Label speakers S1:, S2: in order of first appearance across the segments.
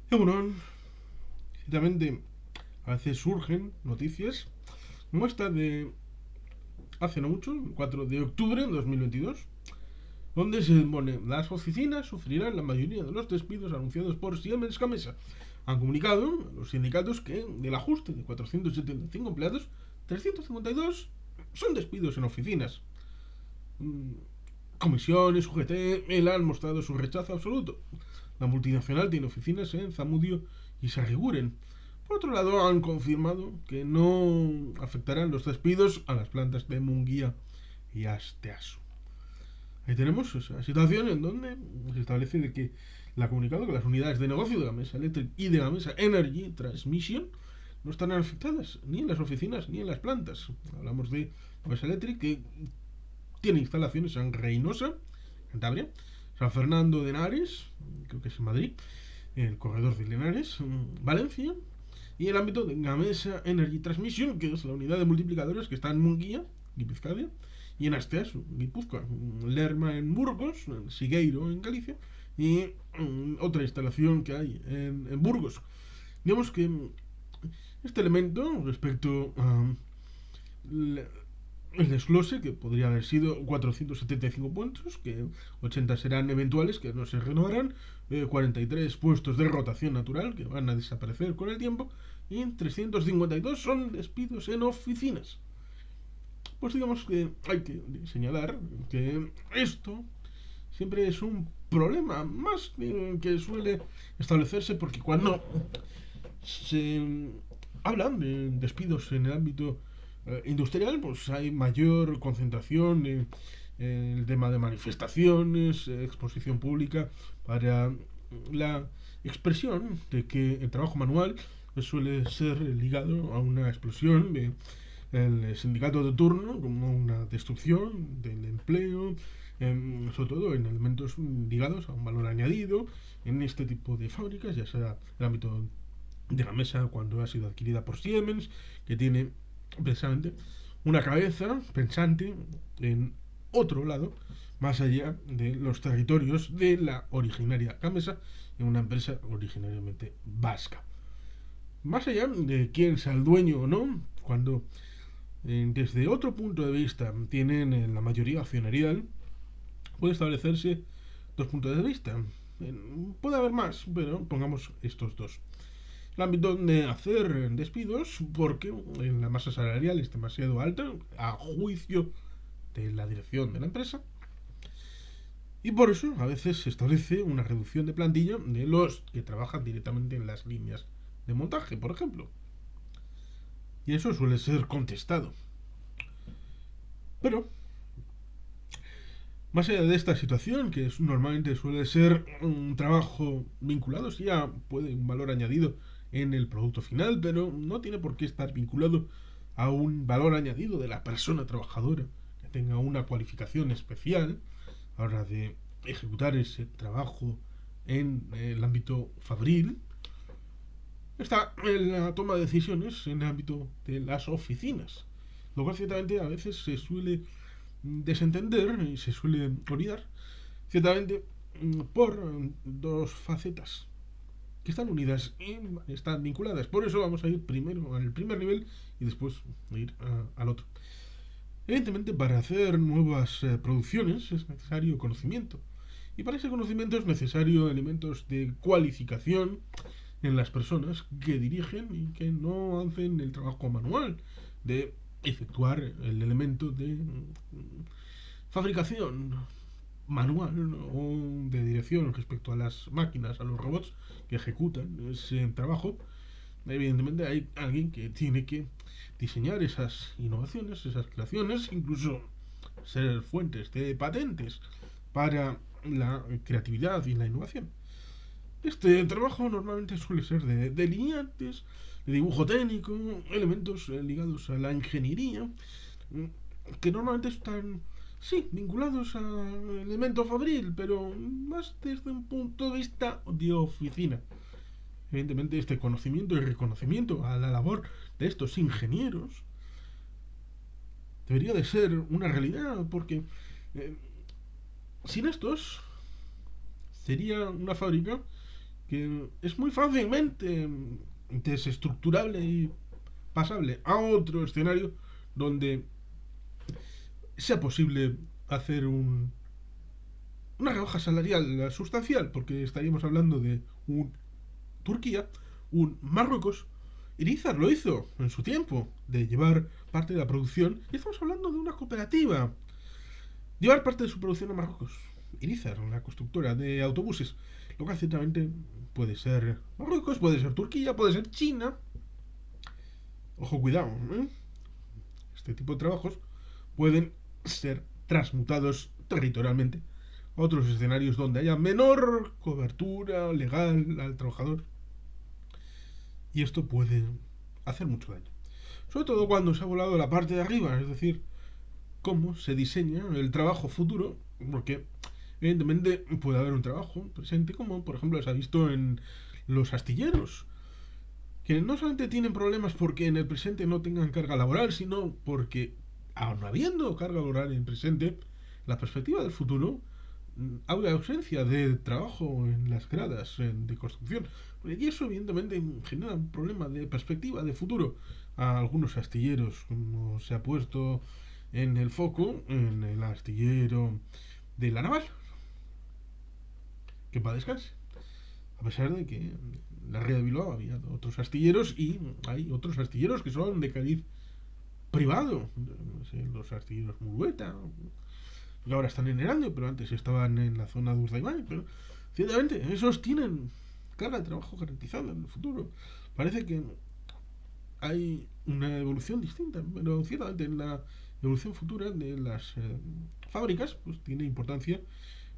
S1: Y bueno, ciertamente a veces surgen noticias como esta de hace no mucho, el 4 de octubre de 2022, donde se pone las oficinas sufrirán la mayoría de los despidos anunciados por Siemens Gamesa. Han comunicado los sindicatos que del ajuste de 475 empleados, 352 son despidos en oficinas. Comisiones, UGT, él han mostrado su rechazo absoluto. La multinacional tiene oficinas en Zamudio y Sarriguren. Por otro lado, han confirmado que no afectarán los despidos a las plantas de Munguía y Asteasu. Ahí tenemos esa situación en donde se establece de que la comunicado que las unidades de negocio de Gamesa Electric y de Gamesa Energy Transmission no estarán afectadas ni en las oficinas ni en las plantas. Hablamos de Gamesa Electric, que tiene instalaciones en Reynosa, Cantabria, San Fernando de Henares, creo que es en Madrid, en el corredor de Linares, Valencia, y el ámbito de Gamesa Energy Transmission, que es la unidad de multiplicadores que está en Munguía, Guipizcoa, y en Asteas, Guipúzcoa, Lerma en Burgos, en Sigueiro en Galicia, y otra instalación que hay en Burgos. Digamos que este elemento respecto a el desglose, que podría haber sido 475 puntos, que 80 serán eventuales, que no se renovarán, 43 puestos de rotación natural, que van a desaparecer con el tiempo, y 352 son despidos en oficinas. Pues digamos que hay que señalar que esto siempre es un problema más que suele establecerse porque cuando se hablan de despidos en el ámbito industrial, pues hay mayor concentración en el tema de manifestaciones, exposición pública, para la expresión de que el trabajo manual suele ser ligado a una explosión de el sindicato de turno como una destrucción del empleo, sobre todo en elementos ligados a un valor añadido en este tipo de fábricas, ya sea el ámbito de la mesa cuando ha sido adquirida por Siemens, que tiene precisamente una cabeza pensante en otro lado, más allá de los territorios de la originaria Gamesa, en una empresa originariamente vasca. Más allá de quién sea el dueño o no, cuando desde otro punto de vista tienen la mayoría accionarial, puede establecerse dos puntos de vista. Puede haber más, pero pongamos estos dos. El ámbito de hacer despidos porque la masa salarial es demasiado alta a juicio de la dirección de la empresa, y por eso a veces se establece una reducción de plantilla de los que trabajan directamente en las líneas de montaje, por ejemplo. Y eso suele ser contestado. Pero más allá de esta situación, que normalmente suele ser un trabajo vinculado, sí ya puede un valor añadido en el producto final, pero no tiene por qué estar vinculado a un valor añadido de la persona trabajadora, que tenga una cualificación especial a la hora de ejecutar ese trabajo en el ámbito fabril. Está en la toma de decisiones en el ámbito de las oficinas, lo cual ciertamente a veces se suele desentender y se suele olvidar, ciertamente por dos facetas que están unidas y están vinculadas. Por eso vamos a ir primero al primer nivel y después a ir al otro. Evidentemente, para hacer nuevas producciones es necesario conocimiento. Y para ese conocimiento es necesario elementos de cualificación en las personas que dirigen y que no hacen el trabajo manual de efectuar el elemento de fabricación manual o de dirección respecto a las máquinas, a los robots que ejecutan ese trabajo. Evidentemente hay alguien que tiene que diseñar esas innovaciones, esas creaciones, incluso ser fuentes de patentes para la creatividad y la innovación. Este trabajo normalmente suele ser de delineantes, de dibujo técnico, elementos ligados a la ingeniería, que normalmente están, sí, vinculados al elemento fabril, pero más desde un punto de vista de oficina. Evidentemente, este conocimiento y reconocimiento a la labor de estos ingenieros debería de ser una realidad, porque eh, sin estos sería una fábrica que es muy fácilmente desestructurable y pasable a otro escenario donde sea posible hacer una rebaja salarial sustancial, porque estaríamos hablando de un Turquía, un Marruecos. Irizar lo hizo en su tiempo, de llevar parte de la producción, y estamos hablando de una cooperativa, llevar parte de su producción a Marruecos. Irizar, la constructora de autobuses, lo cual ciertamente puede ser Marruecos, puede ser Turquía, puede ser China. Ojo, cuidado, ¿eh? Este tipo de trabajos pueden ser transmutados territorialmente a otros escenarios donde haya menor cobertura legal al trabajador. Y esto puede hacer mucho daño. Sobre todo cuando se ha volado la parte de arriba, es decir, cómo se diseña el trabajo futuro, porque evidentemente puede haber un trabajo presente, como por ejemplo se ha visto en los astilleros, que no solamente tienen problemas porque en el presente no tengan carga laboral, sino porque, aun habiendo carga laboral en el presente, la perspectiva del futuro, hay ausencia de trabajo en las gradas de construcción. Y eso, evidentemente, genera un problema de perspectiva de futuro a algunos astilleros, como se ha puesto en el foco en el astillero de la naval, que para descanse. A pesar de que en la ría de Bilbao había otros astilleros y hay otros astilleros que son de cariz privado. No sé, los astilleros Murueta, que ahora están en Erandio, pero antes estaban en la zona de Urdaibai. Pero ciertamente, esos tienen carga de trabajo garantizada en el futuro. Parece que hay una evolución distinta, pero ciertamente en la evolución futura de las fábricas, pues tiene importancia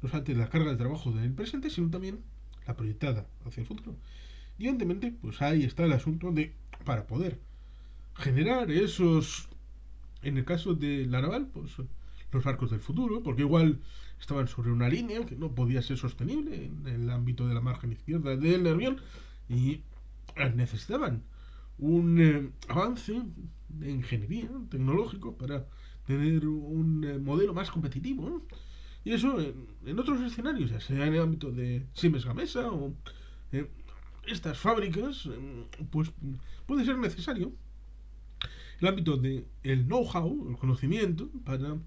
S1: no solamente la carga de trabajo del presente, sino también la proyectada hacia el futuro. Y evidentemente, pues ahí está el asunto de, para poder generar esos, en el caso de la naval, pues los barcos del futuro, porque igual estaban sobre una línea que no podía ser sostenible en el ámbito de la margen izquierda del Nervión y necesitaban un avance de ingeniería tecnológico para tener un modelo más competitivo, ¿no? Y eso en otros escenarios, ya sea en el ámbito de Siemens Gamesa o eh, estas fábricas, pues puede ser necesario el ámbito del know-how, el conocimiento, para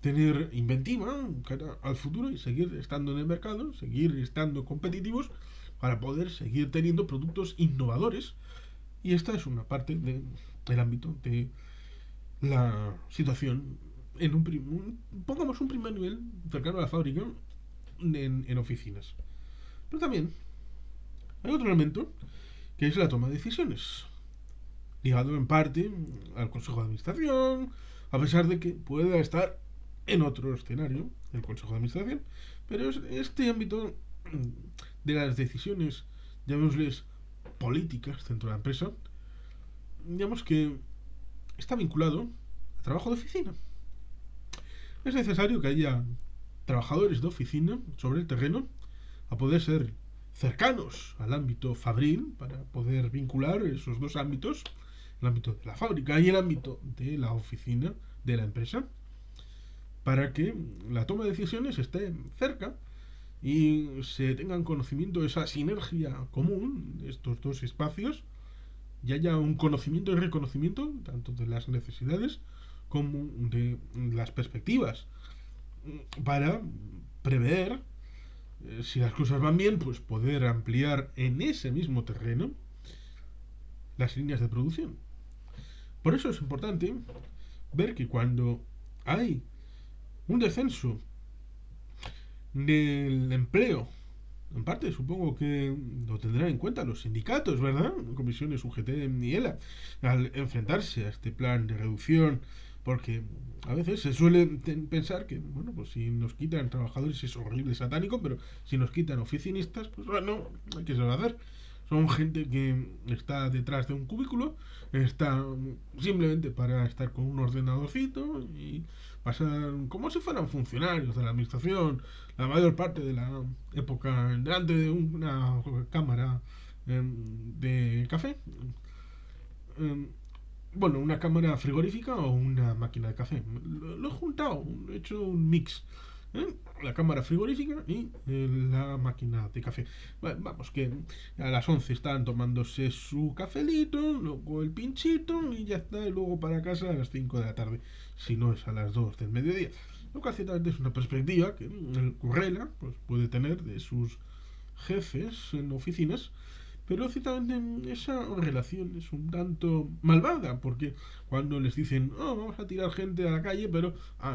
S1: tener inventiva cara al futuro y seguir estando en el mercado, seguir estando competitivos para poder seguir teniendo productos innovadores. Y esta es una parte del ámbito de la situación en pongamos un primer nivel cercano a la fábrica en oficinas. Pero también hay otro elemento que es la toma de decisiones, ligado en parte al Consejo de Administración, a pesar de que pueda estar en otro escenario el Consejo de Administración, pero este ámbito de las decisiones, llamémosles políticas dentro de la empresa, digamos que está vinculado a trabajo de oficina. Es necesario que haya trabajadores de oficina sobre el terreno a poder ser cercanos al ámbito fabril para poder vincular esos dos ámbitos, el ámbito de la fábrica y el ámbito de la oficina de la empresa, para que la toma de decisiones esté cerca y se tengan conocimiento de esa sinergia común de estos dos espacios y haya un conocimiento y reconocimiento tanto de las necesidades como de las perspectivas para prever si las cosas van bien, pues poder ampliar en ese mismo terreno las líneas de producción. Por eso es importante ver que cuando hay un descenso del empleo, en parte supongo que lo tendrán en cuenta los sindicatos, ¿verdad? Comisiones UGT y ELA, al enfrentarse a este plan de reducción, porque a veces se suele pensar que, bueno, pues si nos quitan trabajadores es horrible, satánico, pero si nos quitan oficinistas, pues bueno, ¿qué se va a hacer? Son gente que está detrás de un cubículo, está simplemente para estar con un ordenadorcito y pasar como si fueran funcionarios de la administración la mayor parte de la época delante de una cámara de café. Eh, bueno, una cámara frigorífica o una máquina de café. Lo he juntado, he hecho un mix ¿eh? La cámara frigorífica y la máquina de café. Vamos, que a las 11 están tomándose su cafelito, luego el pinchito y ya está, y luego para casa a las 5 de la tarde, si no es a las 2 del mediodía. Lo cual ciertamente es una perspectiva que el Currela pues, puede tener de sus jefes en oficinas, pero ciertamente esa relación es un tanto malvada, porque cuando les dicen, oh, vamos a tirar gente a la calle, pero,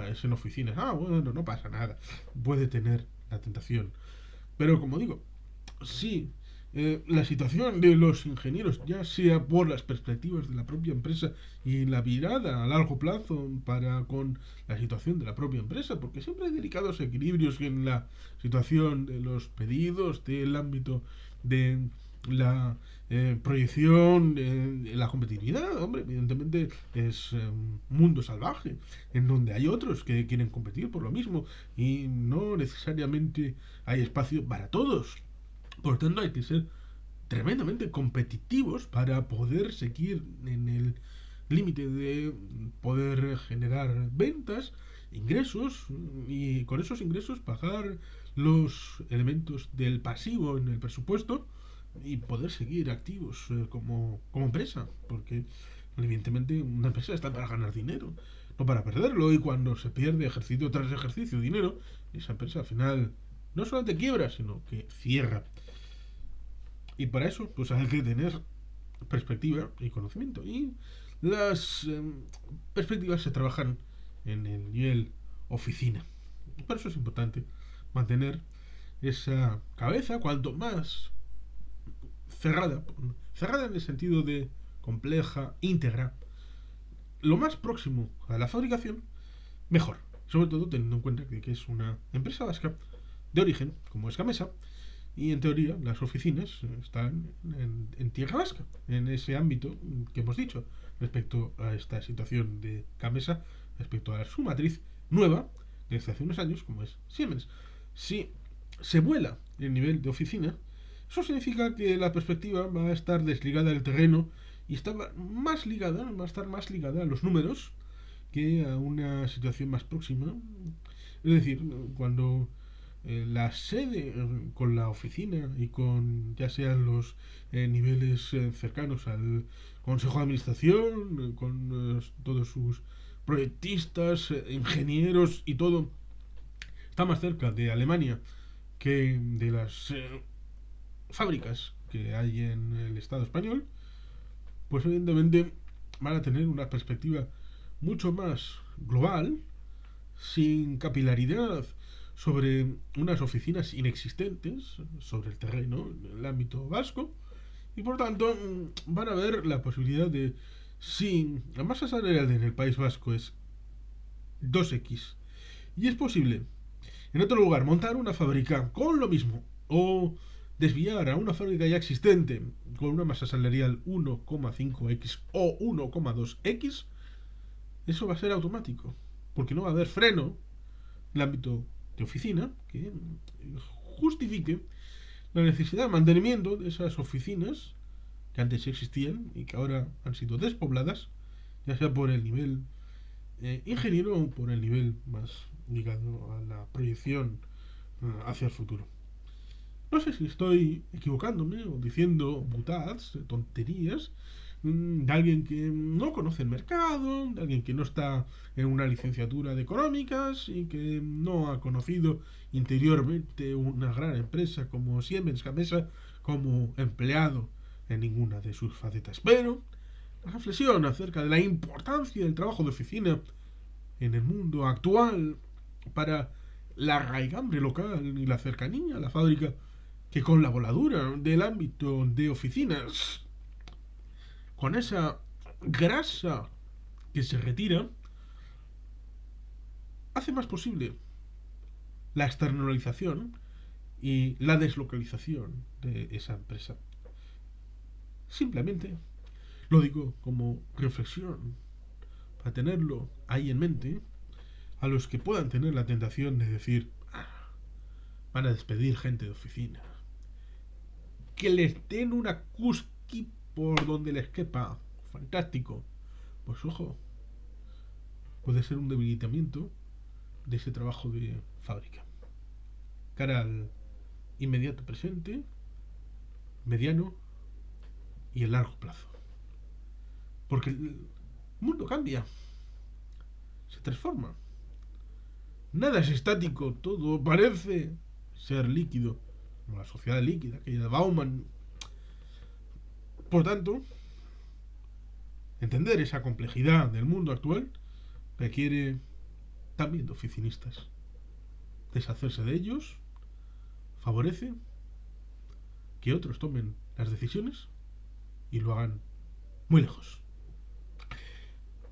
S1: es en oficinas, bueno, no pasa nada, puede tener la tentación. Pero como digo, sí, la situación de los ingenieros, ya sea por las perspectivas de la propia empresa y la mirada a largo plazo para con la situación de la propia empresa, porque siempre hay delicados equilibrios en la situación de los pedidos, del ámbito de la proyección, de la competitividad, hombre, evidentemente es un mundo salvaje, en donde hay otros que quieren competir por lo mismo y no necesariamente hay espacio para todos. Por lo tanto, hay que ser tremendamente competitivos para poder seguir en el límite de poder generar ventas, ingresos y con esos ingresos pagar los elementos del pasivo en el presupuesto y poder seguir activos como empresa, porque evidentemente una empresa está para ganar dinero, no para perderlo, y cuando se pierde ejercicio tras ejercicio dinero, esa empresa al final no solamente quiebra, sino que cierra. Y para eso, pues hay que tener perspectiva y conocimiento. Y las perspectivas se trabajan en el nivel oficina. Por eso es importante mantener esa cabeza cuanto más cerrada, cerrada en el sentido de compleja, íntegra, lo más próximo a la fabricación, mejor. Sobre todo teniendo en cuenta que es una empresa vasca de origen, como es Gamesa, y en teoría las oficinas están en tierra vasca, en ese ámbito que hemos dicho, respecto a esta situación de Gamesa, respecto a su matriz nueva, desde hace unos años, como es Siemens. Si se vuela el nivel de oficina, eso significa que la perspectiva va a estar desligada del terreno y va a estar más ligada a los números que a una situación más próxima. Es decir, cuando la sede con la oficina y con ya sean los niveles cercanos al consejo de administración, con todos sus proyectistas, ingenieros y todo, está más cerca de Alemania que de las fábricas que hay en el Estado español, pues evidentemente van a tener una perspectiva mucho más global, sin capilaridad, sobre unas oficinas inexistentes sobre el terreno, en el ámbito vasco, y por tanto van a ver la posibilidad de, si la masa salarial en el País Vasco es 2x, y es posible en otro lugar montar una fábrica con lo mismo, o desviar a una fábrica ya existente con una masa salarial 1,5x o 1,2x, eso va a ser automático, porque no va a haber freno en el ámbito de oficina que justifique la necesidad de mantenimiento de esas oficinas que antes existían y que ahora han sido despobladas, ya sea por el nivel ingeniero o por el nivel más ligado a la proyección hacia el futuro. No sé si estoy equivocándome o diciendo butadas, tonterías, de alguien que no conoce el mercado, de alguien que no está en una licenciatura de económicas y que no ha conocido interiormente una gran empresa como Siemens Gamesa como empleado en ninguna de sus facetas. Pero la reflexión acerca de la importancia del trabajo de oficina en el mundo actual para la raigambre local y la cercanía a la fábrica, que con la voladura del ámbito de oficinas, con esa grasa que se retira, hace más posible la externalización y la deslocalización de esa empresa. Simplemente lo digo como reflexión, para tenerlo ahí en mente, a los que puedan tener la tentación de decir, van a despedir gente de oficina, que les den una cusqui por donde les quepa, fantástico. Pues ojo, puede ser un debilitamiento de ese trabajo de fábrica. Cara al inmediato presente, mediano y el largo plazo. Porque el mundo cambia, se transforma. Nada es estático, todo parece ser líquido, como la sociedad líquida, aquella de Bauman. Por tanto, entender esa complejidad del mundo actual requiere también de oficinistas. Deshacerse de ellos favorece que otros tomen las decisiones y lo hagan muy lejos.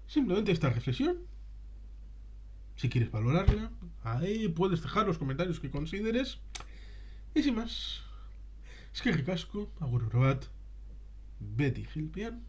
S1: Simplemente esta reflexión, si quieres valorarla, ahí puedes dejar los comentarios que consideres. Y sin más, es que ricasco, agur bat, Betty Gilpian.